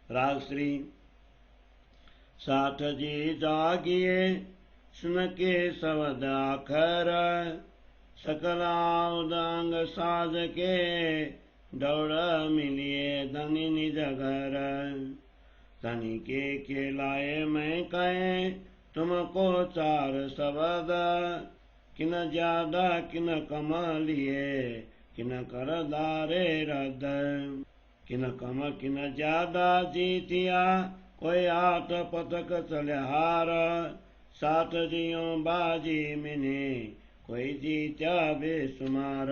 राग श्री। साठ जी जागिए सुन के शब्द आखर, सकला उदांग साज के दौड़ मिलिए धनी निज घर। धनी के लाए मैं कहे तुमको चार शब्द, किन ज्यादा किन कम लिए किन कर दारे रद। किन कम किन ज्यादा जीतिया कोई आठ पतक चले हार, साठ जियो बाजी मिने कोई जीत्या बेसुमार।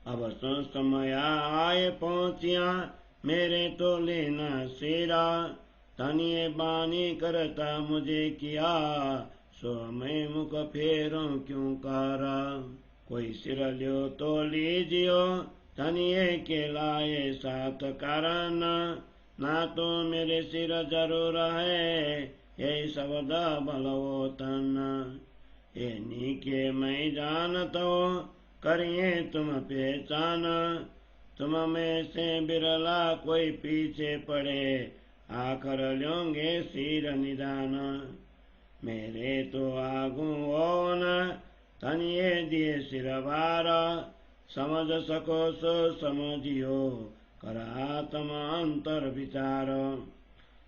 अब समय आए पहुंचिया मेरे तो लेना सेरा, तनिए बानी करता मुझे किया सो मैं मुख फेरों क्यों कारा। कोई सिर लियो तो लीजियो तनिए के लाए सात कारण, ना तो मेरे सिर जरूर है ये शब्द बलवोतन। ये नीके मैं जानता करिए तुम पहचान, तुम में से बिरला कोई पीछे पड़े आकर लोगे सिर निदान। मेरे तो आगू हो न तनिए दिए सिर भार, समझ सको सो समझियो कर आत्म अंतर विचार।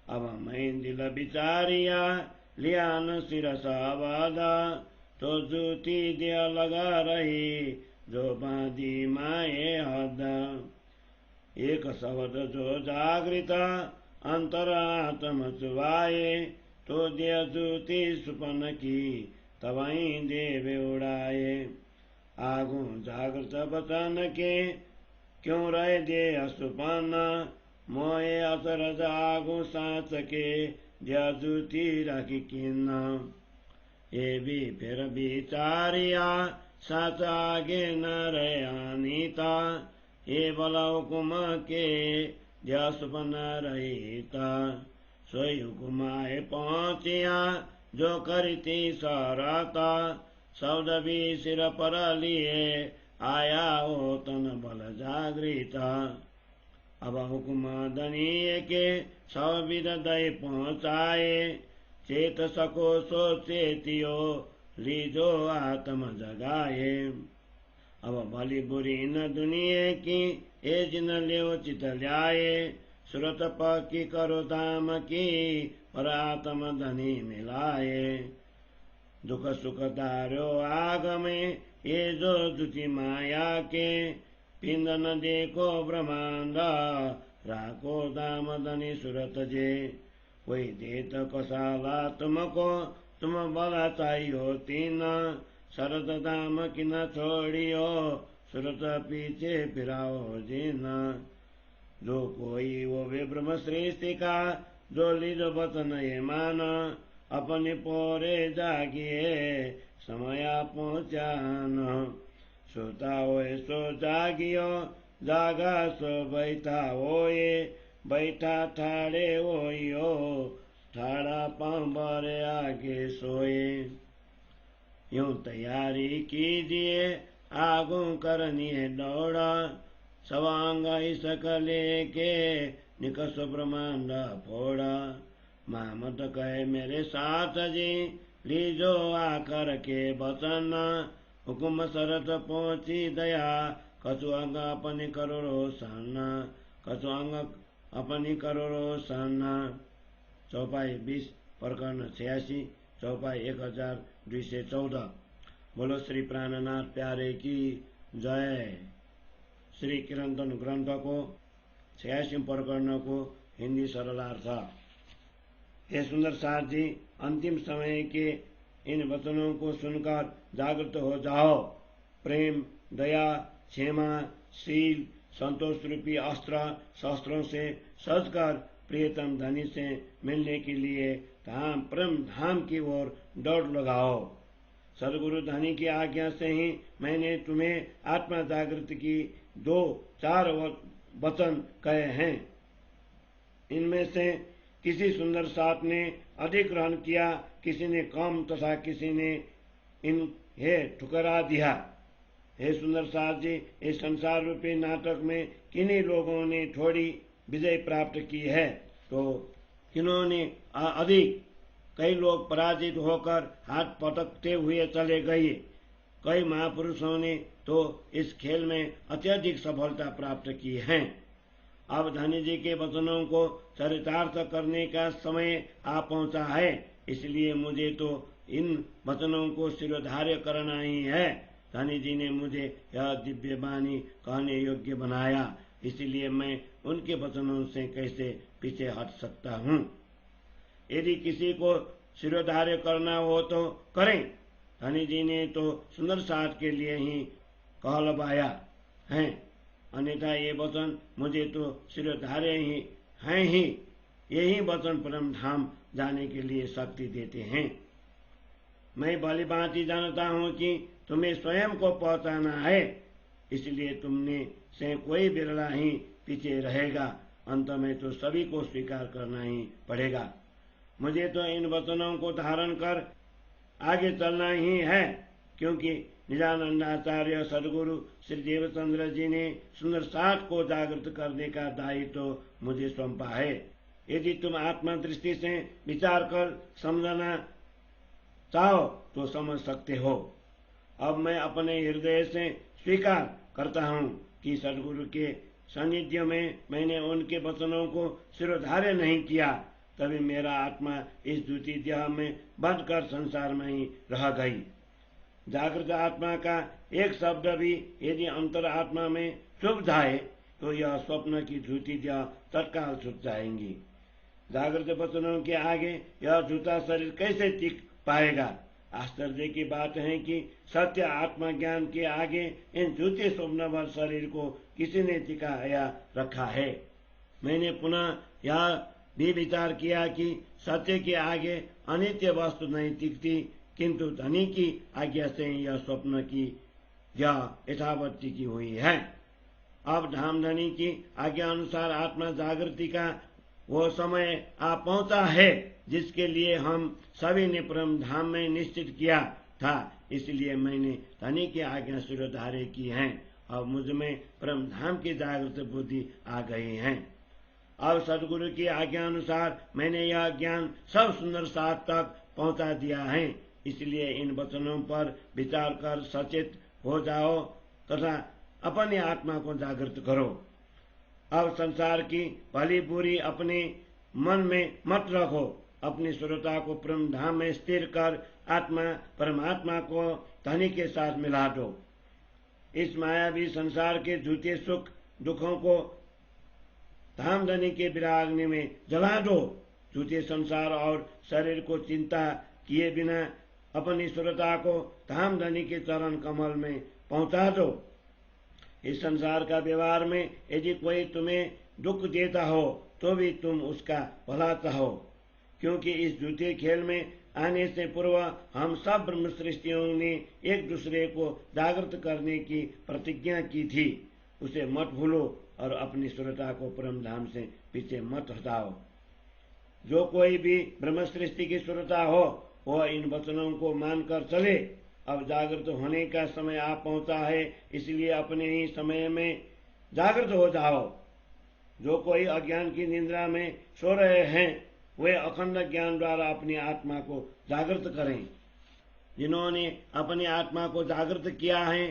अब मैं दिल विचारिया लिया न सिर सावादा, तो जूती दिया लगा रही जो बांधी माए हद। एक शब्द जो जागृत अंतरात्म चुवाए, तो दिया जूती सुपन की तवहीं देवे उड़ाए। आगू जागृत बचन के क्यों रह दे असुपन, मोए असरज आगू साँच के दिया जूती रखी किन्ना। ये भी फिर विचारिया सच आगे न रहे अनीता, ये बला हुकुम के दिया सुपन रहीता। सोई हुकुमाए पहुंचिया जो करती सराता, शब्द भी सिर पर लिए आया हो तन बल जागृता। अब हुकुम दनीय के सब विद दय पहुँचाए, चेत सको सो चेतियो लीजो आत्म जगाए। अब भली बुरी न दुनिया की ए जिन ले चित ल्याए, सुरत पक्की करो धाम की पर आत्म धनी मिलाए। दुख सुख तारो आग में ये जो जुति माया के, पिंड न देखो ब्रह्मांड राखो धाम धनी सुरत जे। कोई देत कसाला तुमको तुम बला चाहियो तीन, शरद धाम की न छोड़ियो सुरत पीछे फिराओ जीना। जो कोई वो वे ब्रह्म सृष्टि का जो लीजो वचन ये मान, अपने पोरे जागिए समया पहुँचान। सोता होए सो जागियो जागा सो बैठा होए, बैठा ठाड़े होइयो ठाड़ा पाँव बरे आगे सोए। यूं तैयारी कीजिए आगू करनी है दौड़ा, सवांग सकले के निकस ब्रह्मांड फोड़ा। मामत कहे मेरे साथ जी लीजो आकर के बचन, हुकुम शरत पहुंची दया कछु अंग अपनी करो रोशन, कछु अंग अपनी करो रोशन। चौपाई 20 प्रकरण 86 चौपाई 1214। बोलो श्री प्राणनाथ प्यारे की जय। श्री कीर्तन ग्रंथ को 86 प्रकरण को हिंदी सरलार्थ। हे सुंदर सार जी, अंतिम समय के इन वचनों को सुनकर जागृत हो जाओ। प्रेम, दया, क्षमा, शील, संतोष रूपी अस्त्र शस्त्रों से सजकर प्रियतम धनी से मिलने के लिए धाम परम धाम की ओर दौड़ लगाओ। सदगुरु धनी की आज्ञा से ही मैंने तुम्हें आत्मा जागृति की 2-4 वचन कहे हैं। इनमें से किसी सुंदर साथ ने अधिक ग्रहण किया, किसी ने कम तथा किसी ने इन्हें ठुकरा दिया। हे सुंदर साथ जी, इस संसार रूपी नाटक में किन्हीं लोगों ने थोड़ी विजय प्राप्त की है तो किन्होंने अधिक कई लोग पराजित होकर हाथ पटकते हुए चले गए। कई महापुरुषों ने तो इस खेल में अत्यधिक सफलता प्राप्त की है। अब धनी जी के वचनों को चरितार्थ करने का समय आ पहुंचा है, इसलिए मुझे तो इन वचनों को शिरोधार्य करना ही है। धनी जी ने मुझे यह दिव्य वाणी कहने योग्य बनाया, इसलिए मैं उनके वचनों से कैसे पीछे हट सकता हूँ। यदि किसी को शिरोधार्य करना हो तो करें। धनी जी ने तो सुंदर साथ के लिए ही कहलवाया है, अन्यथा ये वचन मुझे तो शिरोधार्य ही हैं ही। यही वचन परम धाम जाने के लिए शक्ति देते हैं। मैं भली भांति जानता हूँ कि तुम्हें स्वयं को पहुंचाना है, इसलिए तुमने से कोई बिरला ही पीछे रहेगा। अंत में तो सभी को स्वीकार करना ही पड़ेगा। मुझे तो इन वचनों को धारण कर आगे चलना ही है, क्योंकि निजानंदाचार्य सदगुरु श्री देवचंद्र जी ने सुंदर साथ को जागृत करने का दायित्व तो मुझे सौंपा है। यदि तुम आत्मा दृष्टि से विचार कर समझना चाहो तो समझ सकते हो। अब मैं अपने हृदय से स्वीकार करता हूँ कि सदगुरु के सानिध्य में मैंने उनके वचनों को शिरोधार्य नहीं किया, तभी मेरा आत्मा इस द्वितीय देह में बंध कर संसार में ही रह गई। जागृत आत्मा का एक शब्द भी यदि अंतर आत्मा में चुभ जाए तो यह स्वप्न की द्वितीय देह तत्काल छूट जाएंगी। जागृत वचनों के आगे यह झूठा शरीर कैसे टिक पाएगा। आश्चर्य की बात है कि सत्य आत्मज्ञान के आगे इन झूठे स्वप्नभर शरीर को किसी ने टिकाया रखा है। मैंने पुनः यह भी विचार किया कि सत्य के आगे अनित्य वस्तु नहीं टिकती, किंतु धनी की आज्ञा से यह स्वप्न की यह यथावत टिकी हुई है। अब धामधनी की आज्ञा अनुसार आत्मा जागृति का वो समय आ पहुंचा है जिसके लिए हम सभी ने परम धाम में निश्चित किया था। इसलिए मैंने धनी की आज्ञा शिरोधार्य की है। अब मुझ में परम धाम की जागृत बुद्धि आ गई है। अब सदगुरु की आज्ञा अनुसार मैंने यह ज्ञान सब सुंदर साथ तक पहुंचा दिया है। इसलिए इन वचनों पर विचार कर सचेत हो जाओ तथा अपनी आत्मा को जागृत करो। अब संसार की भली बुरी अपने मन में मत रखो। अपनी सुरता को परम धाम में स्थिर कर आत्मा परमात्मा को धनी के साथ मिला दो। इस मायावी संसार के झूठे सुख दुखों को धाम धनी के विराग्नि में जला दो। झूठे संसार और शरीर को चिंता किए बिना अपनी सुरता को धाम धनी के चरण कमल में पहुंचा दो। इस संसार का व्यवहार में यदि कोई तुम्हें दुख देता हो तो भी तुम उसका भला चाहो, क्योंकि इस झूठे खेल में आने से पूर्व हम सब ब्रह्म सृष्टियों ने एक दूसरे को जागृत करने की प्रतिज्ञा की थी। उसे मत भूलो और अपनी सुरता को परम धाम से पीछे मत हटाओ। जो कोई भी ब्रह्म सृष्टि की सुरता हो वह इन वचनों को मानकर चले। अब जागृत होने का समय आ पहुंचा है, इसलिए अपने ही समय में जागृत हो जाओ। जो कोई अज्ञान की निद्रा में सो रहे हैं वे अखंड ज्ञान द्वारा अपनी आत्मा को जागृत करें। जिन्होंने अपनी आत्मा को जागृत किया है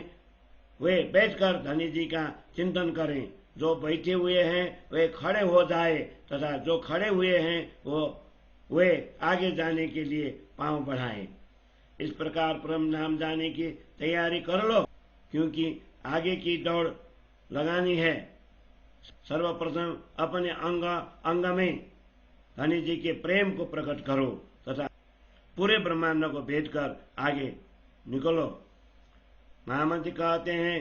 वे बैठकर धनी जी का चिंतन करें। जो बैठे हुए हैं वे खड़े हो जाए तथा जो खड़े हुए हैं वे आगे जाने के लिए पांव बढ़ाएं। इस प्रकार परम धाम जाने की तैयारी कर लो, क्योंकि आगे की दौड़ लगानी है। सर्वप्रथम अपने अंग अंग में धनी जी के प्रेम को प्रकट करो तथा पूरे ब्रह्मांड को भेद कर आगे निकलो। महामंत्री कहते हैं,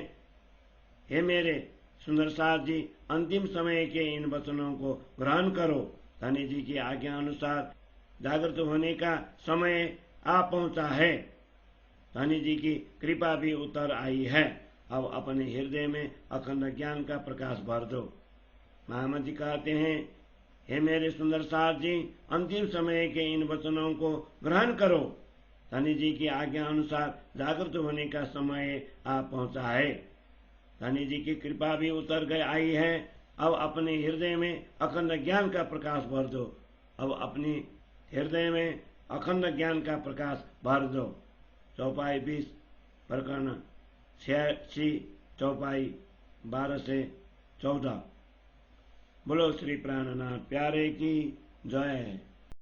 हे मेरे सुंदर साथ जी, अंतिम समय के इन वचनों को ग्रहण करो। धनी जी की आज्ञा अनुसार जागृत होने का समय आ पहुंचा है। धनी जी की कृपा भी उतर आई है। अब अपने हृदय में अखंड ज्ञान का प्रकाश भर दो। महामंत्री कहते हैं, हे मेरे सुंदर साथ जी, अंतिम समय के इन वचनों को ग्रहण करो। धनी जी की आज्ञा अनुसार जागृत होने का समय आ पहुंचा है। धनी जी की कृपा भी उतर गई आई है। अब अपने हृदय में अखंड ज्ञान का प्रकाश भर दो। अब अपने हृदय में अखंड ज्ञान का प्रकाश भर दो। चौपाई 20 प्रकरण 86 चौपाई 12 से 14। बोलो श्री प्राणनाथ प्यारे की जय।